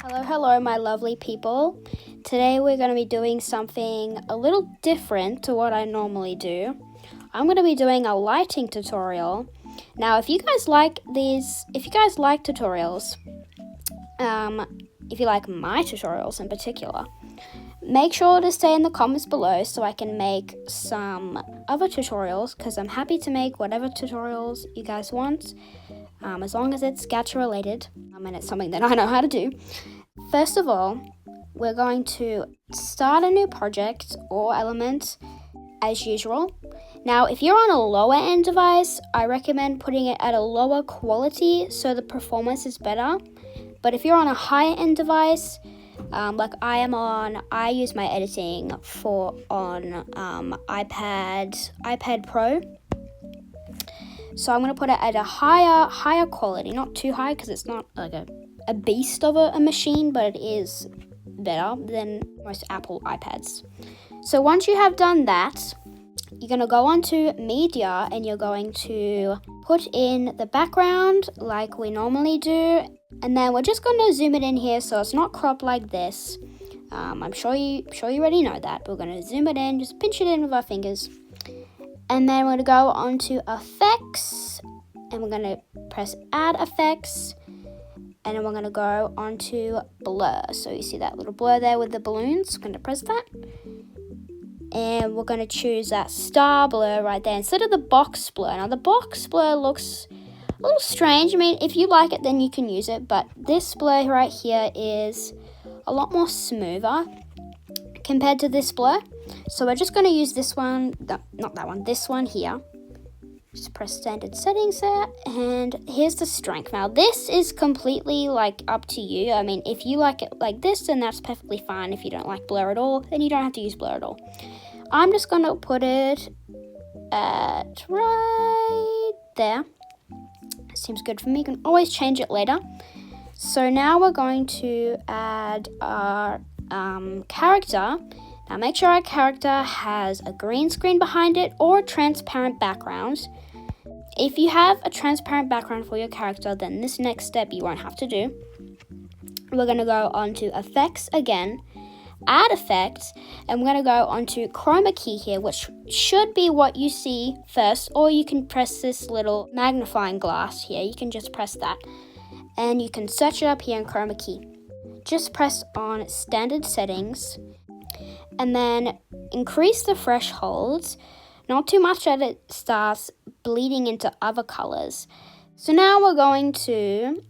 Hello, my lovely people. Today we're going to be doing something a little different to what I normally do. I'm going to be doing a lighting tutorial. Now, if you guys like tutorials, if you like my tutorials in particular, make sure to stay in the comments below so I can make some other tutorials, because I'm happy to make whatever tutorials you guys want, as long as it's Gacha related, and it's something that I know how to do. First of all, we're going to start a new project or element as usual. Now, if you're on a lower end device, I recommend putting it at a lower quality so the performance is better. But if you're on a higher end device, like I use my editing on iPad Pro. So I'm going to put it at a higher quality, not too high because it's not like a beast of a machine, but it is better than most Apple iPads. So once you have done that, you're going to go onto media and you're going to put in the background like we normally do. And then we're just going to zoom it in here so it's not cropped like this. I'm sure you already know that. But we're going to zoom it in, just pinch it in with our fingers. And then we're going to go onto effects and we're going to press add effects. And then we're going to go onto blur. So you see that little blur there with the balloons. We're going to press that. And we're going to choose that star blur right there instead of the box blur. Now, the box blur looks a little strange. I mean, if you like it, then you can use it. But this blur right here is a lot more smoother compared to this blur. So we're just going to use this one. Not that one. This one here. Just press standard settings there, and here's the strength. Now this is completely up to you. I mean, if you like it like this, then that's perfectly fine. If you don't like blur at all, then you don't have to use blur at all. I'm just gonna put it at right there. Seems good for me. You can always change it later. So now we're going to add our character. Now make sure our character has a green screen behind it or transparent background. If you have a transparent background for your character, then this next step you won't have to do. We're going to go onto effects again, add effects, and we're going to go onto chroma key here, which should be what you see first, or you can press this little magnifying glass here. You can just press that, and you can search it up here in chroma key. Just press on standard settings, and then increase the thresholds, not too much that it starts bleeding into other colors. So now we're going to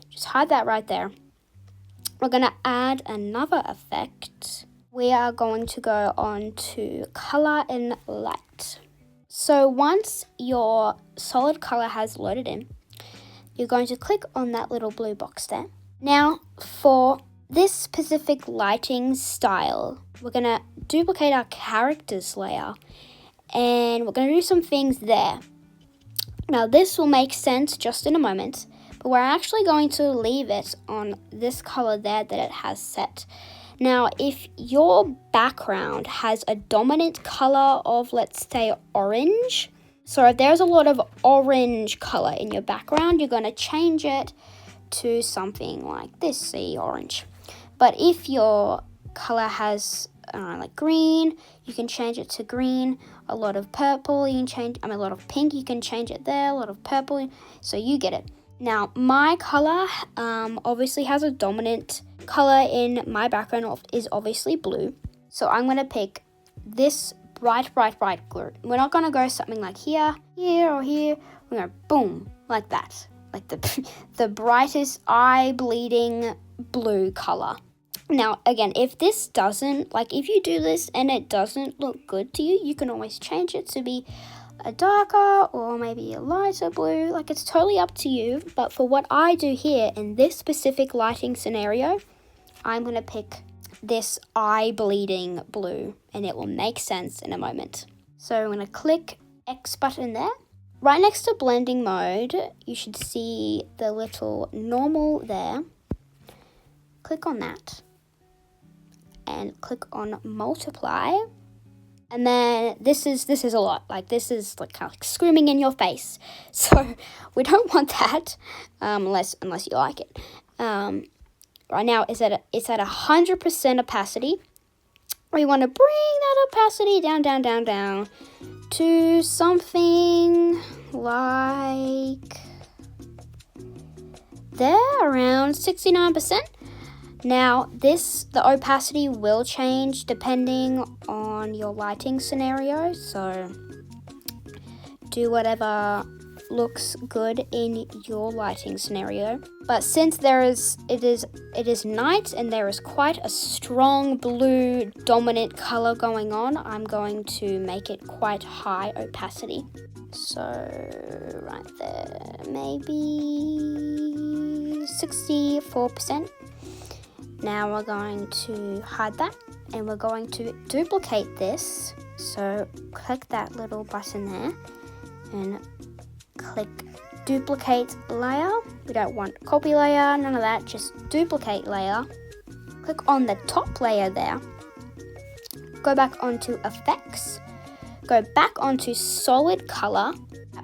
just hide that right there. We're going to add another effect. We are going to go on to color and light. So once your solid color has loaded in, you're going to click on that little blue box there. Now for this specific lighting style, we're going to duplicate our characters layer and we're going to do some things there. Now this will make sense just in a moment, but we're actually going to leave it on this color there that it has set. Now if your background has a dominant color of, let's say, orange, so if there's a lot of orange color in your background, you're going to change it to something like this, say orange. But if your color has like green, you can change it to green. A lot of purple, you can change. A lot of pink, you can change it there. A lot of purple, so you get it. Now my color obviously has a dominant color in my background is obviously blue. So I'm gonna pick this bright blue. We're not gonna go something like here, or here. We're gonna boom like that, like the brightest eye bleeding blue color. Now, again, if this doesn't, if you do this and it doesn't look good to you, you can always change it to be a darker or maybe a lighter blue. It's totally up to you. But for what I do here in this specific lighting scenario, I'm going to pick this eye bleeding blue and it will make sense in a moment. So I'm going to click X button there. Right next to blending mode, you should see the little normal there. Click on that. And click on multiply, and then this is a lot. This is kind of screaming in your face, so we don't want that unless you like it. right now it's at 100% opacity. We want to bring that opacity down to something like there, around 69%. Now the opacity will change depending on your lighting scenario, so do whatever looks good in your lighting scenario. But since it is night and there is quite a strong blue dominant color going on, I'm going to make it quite high opacity. So right there, maybe 64%. Now we're going to hide that and we're going to duplicate this. So click that little button there and click duplicate layer. We don't want copy layer, none of that, just duplicate layer. Click on the top layer there. Go back onto effects. Go back onto solid color.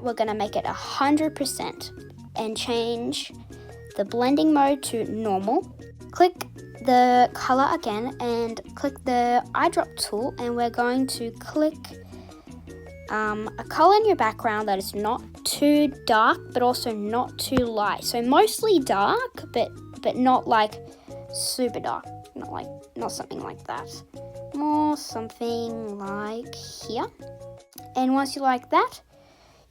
We're going to make it 100% and change the blending mode to normal. Click the color again and click the eyedrop tool, and we're going to click a color in your background that is not too dark but also not too light. So mostly dark but not like super dark, not something like that, more something like here. And once you like that,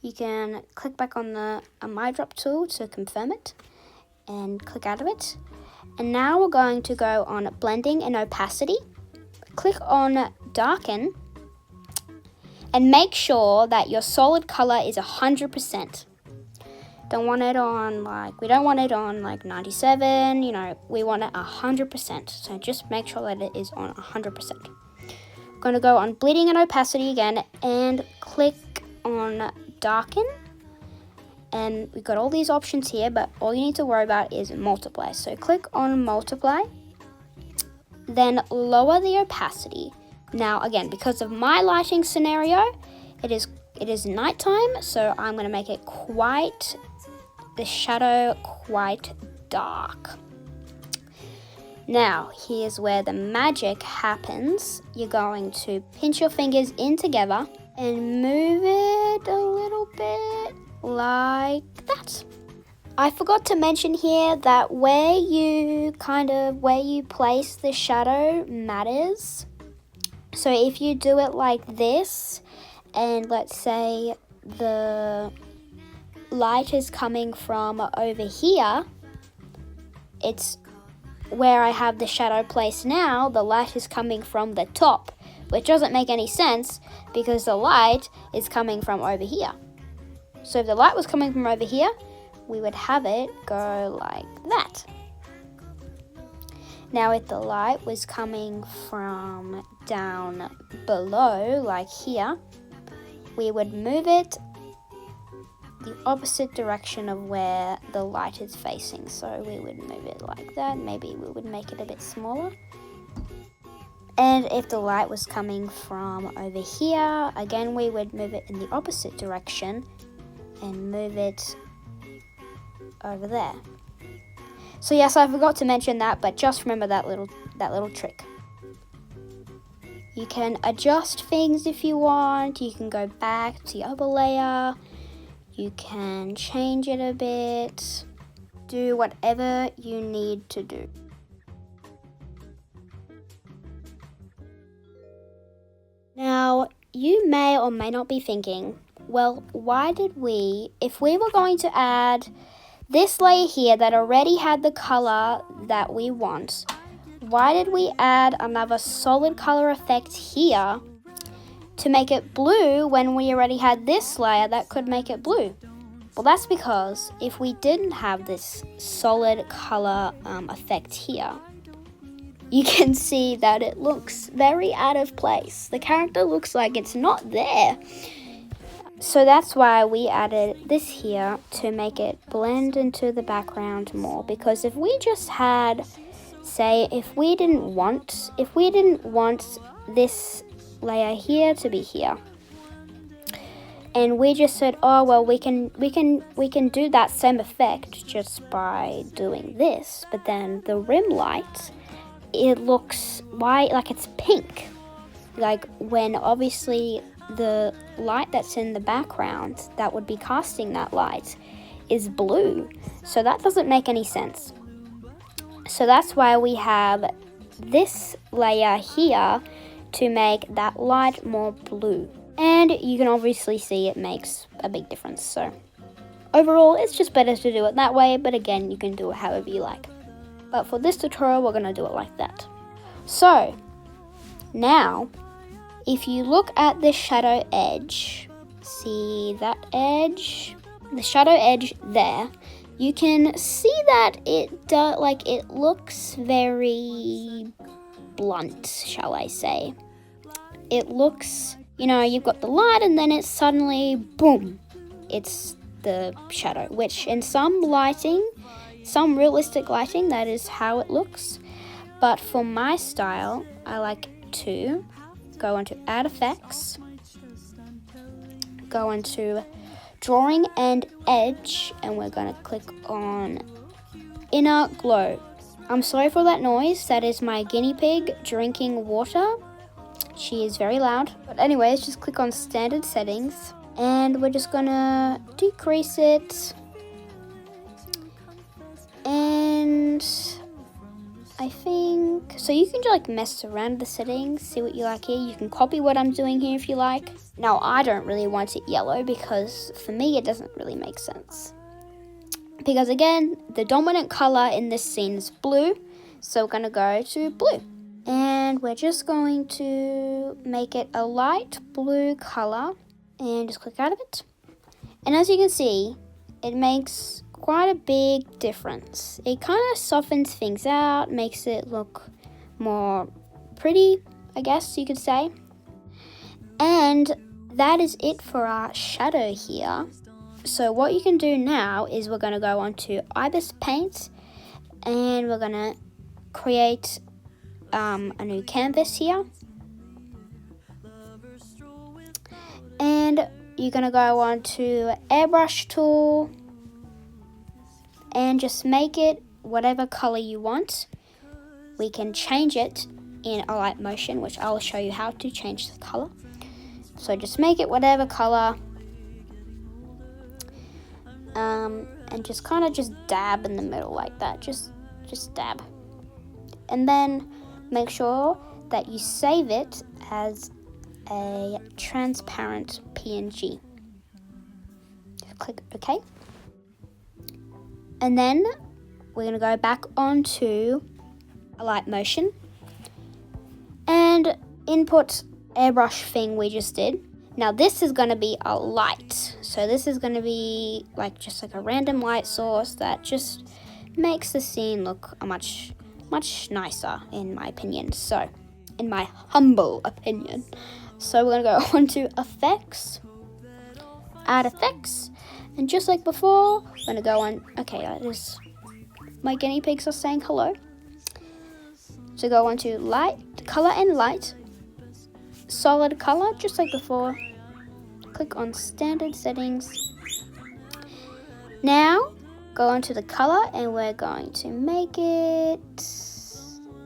you can click back on the eyedrop tool to confirm it and click out of it. And now we're going to go on blending and opacity. Click on darken and make sure that your solid color is 100%. We don't want it on like 97, we want it 100%. So just make sure that it is on 100%. I'm going to go on bleeding and opacity again and click on darken. And we've got all these options here, but all you need to worry about is multiply. So click on multiply, then lower the opacity. Now again, because of my lighting scenario, it is nighttime, so I'm going to make it the shadow quite dark. Now here's where the magic happens. You're going to pinch your fingers in together and move it a little bit like that. I forgot to mention here that where you place the shadow matters. So if you do it like this, and let's say the light is coming from over here, it's where I have the shadow placed now, the light is coming from the top, which doesn't make any sense because the light is coming from over here. So if the light was coming from over here, we would have it go like that. Now if the light was coming from down below, like here, we would move it the opposite direction of where the light is facing. So we would move it like that. Maybe we would make it a bit smaller. And if the light was coming from over here, again, we would move it in the opposite direction and move it over there. So yes, I forgot to mention that, but just remember that little trick. You can adjust things if you want. You can go back to the upper layer. You can change it a bit. Do whatever you need to do. Now, you may or may not be thinking, well, if we were going to add this layer here that already had the color that we want, why did we add another solid color effect here to make it blue when we already had this layer that could make it blue? Well, that's because if we didn't have this solid color effect here, you can see that it looks very out of place. The character looks like it's not there. So that's why we added this here to make it blend into the background more. Because if we just had, say, if we didn't want this layer here to be here, And we just said, oh well, we can do that same effect just by doing this. But then the rim light, it looks white, like it's pink. Like when obviously the light that's in the background that would be casting that light is blue. So that doesn't make any sense. So that's why we have this layer here to make that light more blue. And you can obviously see it makes a big difference. So overall, it's just better to do it that way. But again, you can do it however you like. But for this tutorial, we're going to do it like that. So now, if you look at the shadow edge, see that edge? The shadow edge there, you can see that it looks very blunt, shall I say. It looks, you've got the light and then it's suddenly, boom, it's the shadow, which in some realistic lighting, that is how it looks. But for my style, I like to go into Add Effects, go into Drawing and Edge, and we're going to click on Inner Glow. I'm sorry for that noise. That is my guinea pig drinking water. She is very loud. But anyways, just click on Standard Settings, and we're just going to decrease it. And I think, so you can just mess around with the settings, see what you like here. You can copy what I'm doing here if you like. Now, I don't really want it yellow because for me, it doesn't really make sense. Because again, the dominant color in this scene is blue. So we're going to go to blue. And we're just going to make it a light blue color and just click out of it. And as you can see, it makes quite a big difference. It kind of softens things out, makes it look more pretty, I guess you could say. And that is it for our shadow here. So what you can do now is we're going to go on to Ibis Paint, and we're going to create a new canvas here. And you're going to go on to Airbrush tool and just make it whatever color you want. We can change it in Alight Motion, which I'll show you how to change the color. So just make it whatever color, and just kind of just dab in the middle like that. Just dab, and then make sure that you save it as a transparent PNG. Just click OK. And then we're going to go back onto Alight Motion and input airbrush thing we just did. Now this is going to be a light. So this is going to be just like a random light source that just makes the scene look much nicer, in my opinion. So, in my humble opinion. So we're going to go onto Effects, Add Effects. And just like before, we're going to go on, my guinea pigs are saying hello. So go on to Light, Color and Light, Solid Color, just like before. Click on Standard Settings. Now, go onto the color and we're going to make it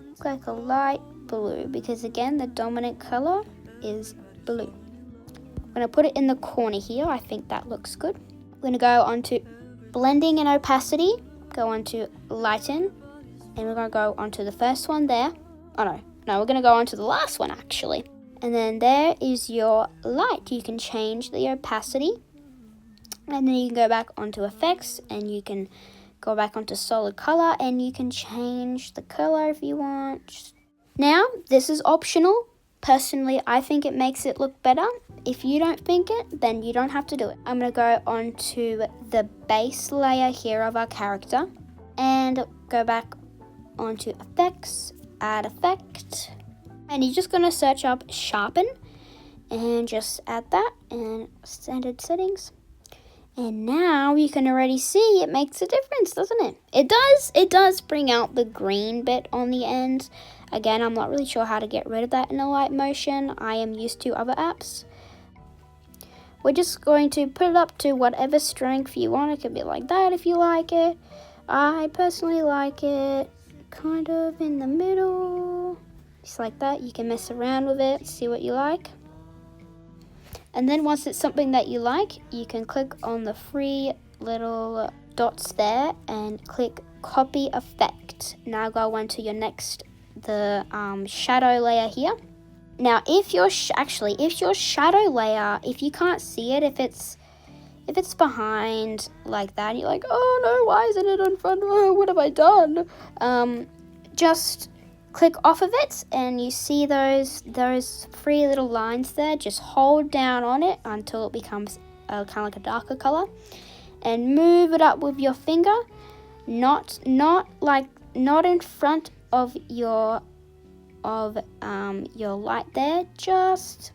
look like a light blue, because again, the dominant color is blue. I'm going to put it in the corner here. I think that looks good. We're going to go on to Blending and Opacity, go on to Lighten, and we're going to go on to the first one there. Oh no, we're going to go on to the last one actually. And then there is your light. You can change the opacity, and then you can go back onto Effects, and you can go back onto Solid Color, and you can change the color if you want. Now, this is optional. Personally, I think it makes it look better. If you don't think it, then you don't have to do it. I'm going to go onto the base layer here of our character and go back onto Effects, Add Effect, and you're just going to search up Sharpen and just add that and Standard Settings. And now you can already see it makes a difference, doesn't it? It does bring out the green bit on the end. Again, I'm not really sure how to get rid of that in Alight Motion. I am used to other apps. we're just going to put it up to whatever strength you want. It could be like that if you like it. I personally like it kind of in the middle, just like that. You can mess around with it, see what you like. And then once it's something that you like, you can click on the three little dots there and click copy effect. Now go on to your next, the shadow layer here. Now if your shadow layer, if you can't see it, if it's behind like that, and you're like, oh no, why isn't it in front? Oh, what have I done? Just click off of it, and you see those three little lines there. Just hold down on it until it becomes kind of like a darker color, and move it up with your finger, not in front of your light there, just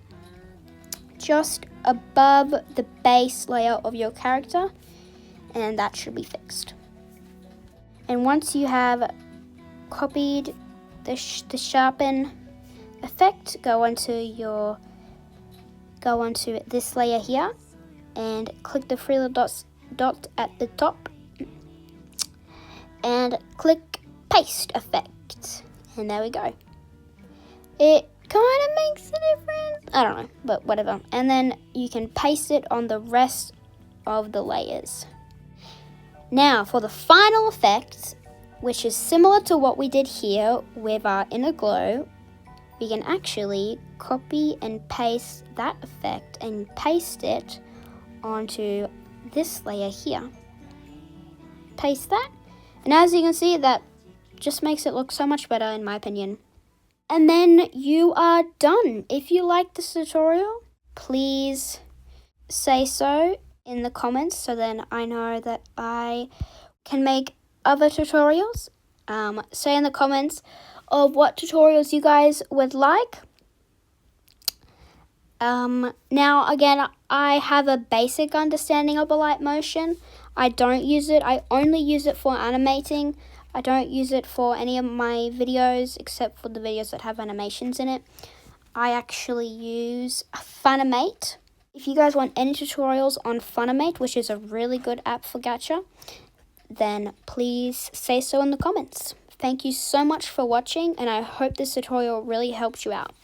above the base layer of your character, and that should be fixed. And once you have copied the sharpen effect, go onto this layer here and click the three little dot at the top and click paste effect, and there we go. It kind of makes a difference, I don't know, but whatever. And then you can paste it on the rest of the layers. Now for the final effect, which is similar to what we did here with our inner glow, we can actually copy and paste that effect and paste it onto this layer here. Paste that, and as you can see, that just makes it look so much better in my opinion. And then you are done. If you like this tutorial, please say so in the comments, so then I know that I can make other tutorials. Say in the comments of what tutorials you guys would like. Now again, I have a basic understanding of Alight Motion. I don't use it. I only use it for animating. I don't use it for any of my videos except for the videos that have animations in it. I actually use Funimate. If you guys want any tutorials on Funimate, which is a really good app for Gacha, then please say so in the comments. Thank you so much for watching, and I hope this tutorial really helped you out.